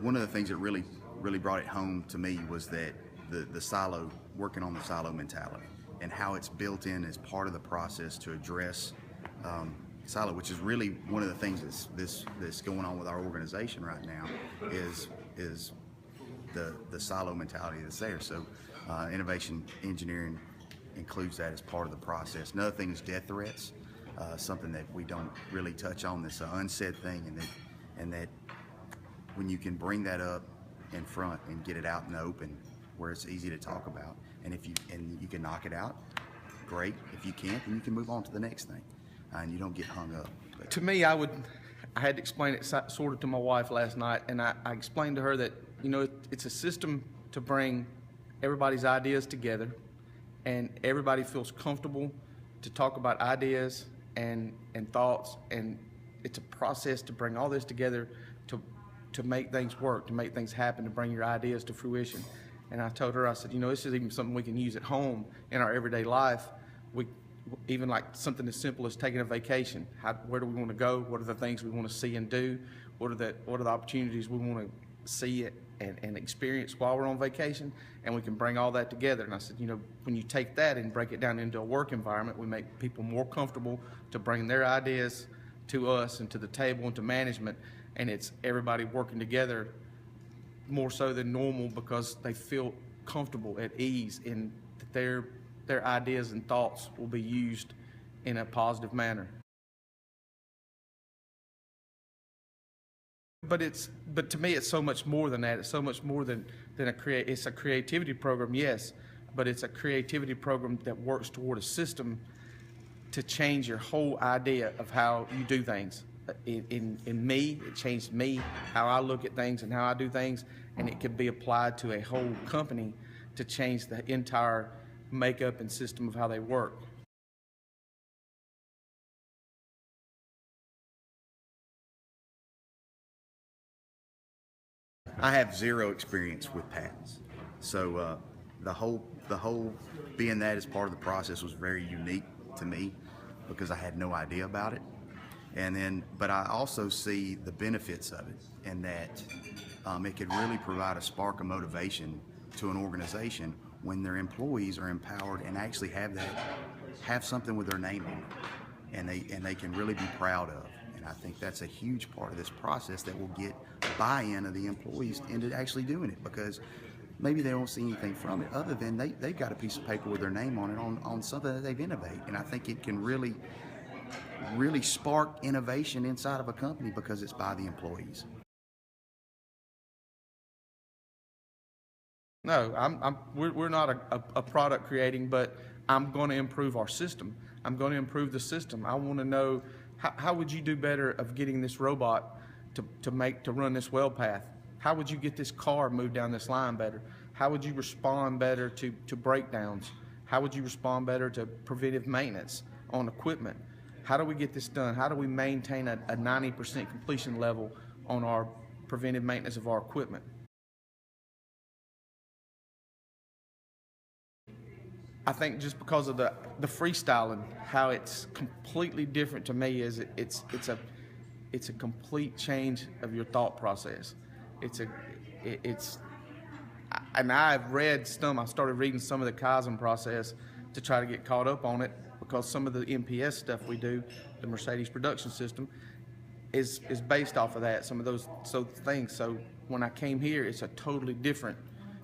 one of the things that really brought it home to me was that the silo, working on the silo mentality and how it's built in as part of the process to address silo, which is really one of the things that's going on with our organization right now is the silo mentality that's there. So innovation engineering includes that as part of the process. Another thing is death threats, something that we don't really touch on. That's an unsaid thing, and that when you can bring that up in front and get it out in the open where it's easy to talk about, and if you can knock it out, great. If you can't, then you can move on to the next thing, and you don't get hung up. But to me, I had to explain it sort of to my wife last night, and I explained to her that, you know, it's a system to bring everybody's ideas together, and everybody feels comfortable to talk about ideas and thoughts, and it's a process to bring all this together to make things work, to make things happen, to bring your ideas to fruition. And I told her, I said, you know, this is even something we can use at home in our everyday life. Even like something as simple as taking a vacation. Where do we want to go? What are the things we want to see and do? What are the opportunities we want to see and experience while we're on vacation? And we can bring all that together. And I said, you know, when you take that and break it down into a work environment, we make people more comfortable to bring their ideas to us and to the table and to management. And it's everybody working together more so than normal because they feel comfortable, at ease, in that their ideas and thoughts will be used in a positive manner. But to me, it's so much more than that. It's so much more than it's a creativity program, yes, but it's a creativity program that works toward a system to change your whole idea of how you do things. In me, it changed me, how I look at things and how I do things, and it could be applied to a whole company to change the entire makeup and system of how they work. I have zero experience with patents, so the whole being that as part of the process was very unique to me because I had no idea about it. But I also see the benefits of it, and that it could really provide a spark of motivation to an organization when their employees are empowered and actually have something with their name on it, and they can really be proud of. And I think that's a huge part of this process that will get buy-in of the employees into actually doing it, because maybe they don't see anything from it other than they've got a piece of paper with their name on it on something that they've innovated. And I think it can really spark innovation inside of a company because it's by the employees. No, we're not a product creating, but I'm going to improve our system. I'm going to improve the system. I want to know how would you do better of getting this robot to run this well path? How would you get this car moved down this line better? How would you respond better to breakdowns? How would you respond better to preventive maintenance on equipment? How do we get this done? How do we maintain a 90% completion level on our preventive maintenance of our equipment? I think just because of the freestyling, how it's completely different to me is it's a complete change of your thought process. And I've read I started reading some of the Kaizen process to try to get caught up on it, because some of the MPS stuff we do, the Mercedes production system, is based off of that, some of those things. So when I came here, it's a totally different,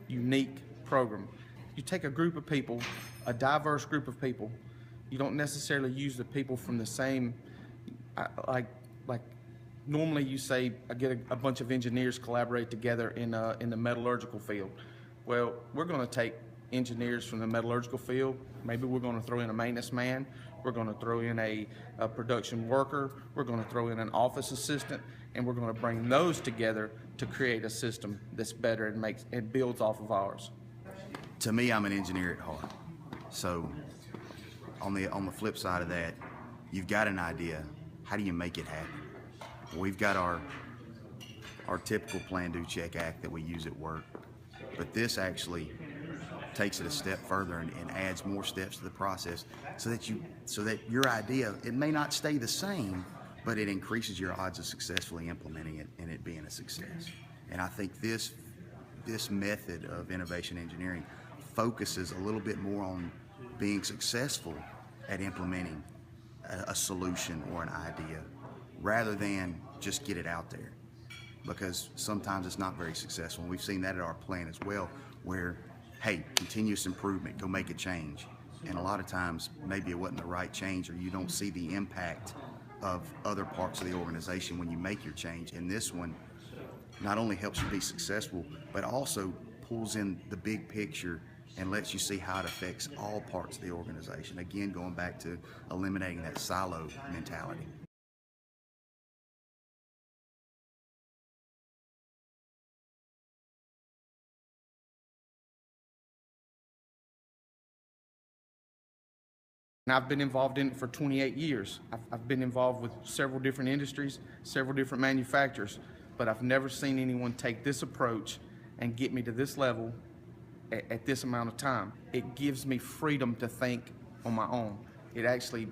unique program. You take a group of people, a diverse group of people. You don't necessarily use the people from the same, like normally you say, I get a bunch of engineers collaborate together in the metallurgical field. Well, we're going to take engineers from the metallurgical field. Maybe we're going to throw in a maintenance man. We're going to throw in a production worker. We're going to throw in an office assistant, and we're going to bring those together to create a system that's better and builds off of ours. To me, I'm an engineer at heart. So on the flip side of that, you've got an idea. How do you make it happen? We've got our typical plan, do, check, act that we use at work, but this actually takes it a step further and adds more steps to the process, so that your idea, it may not stay the same, but it increases your odds of successfully implementing it and it being a success. And I think this method of innovation engineering focuses a little bit more on being successful at implementing a solution or an idea rather than just get it out there, because sometimes it's not very successful. And we've seen that at our plant as well, where, hey, continuous improvement, go make a change. And a lot of times maybe it wasn't the right change, or you don't see the impact of other parts of the organization when you make your change. And this one not only helps you be successful, but also pulls in the big picture and lets you see how it affects all parts of the organization. Again, going back to eliminating that silo mentality. And I've been involved in it for 28 years. I've been involved with several different industries, several different manufacturers, but I've never seen anyone take this approach and get me to this level at this amount of time. It gives me freedom to think on my own. It actually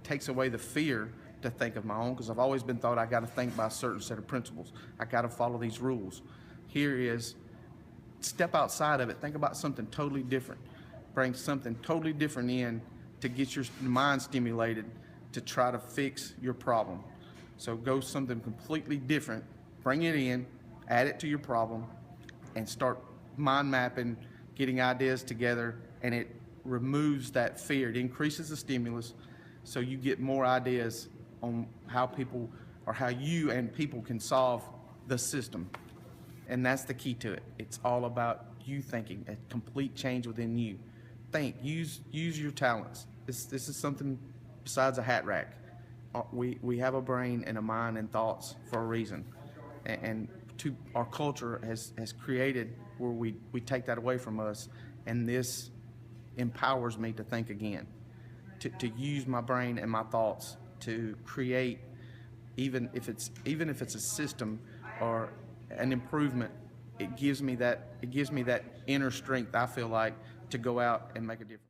takes away the fear to think of my own, because I've always been taught I got to think by a certain set of principles. I got to follow these rules. Here is, step outside of it, think about something totally different. Bring something totally different in to get your mind stimulated to try to fix your problem. So go something completely different, bring it in, add it to your problem, and start mind mapping, getting ideas together, and it removes that fear. It increases the stimulus, so you get more ideas on how people, or how you and people can solve the system. And that's the key to it. It's all about you thinking, a complete change within you. Think, use your talents. This is something besides a hat rack. We have a brain and a mind and thoughts for a reason, and our culture has created where we take that away from us, and this empowers me to think again, to use my brain and my thoughts to create, even if it's a system or an improvement. It gives me that inner strength, I feel like, to go out and make a difference.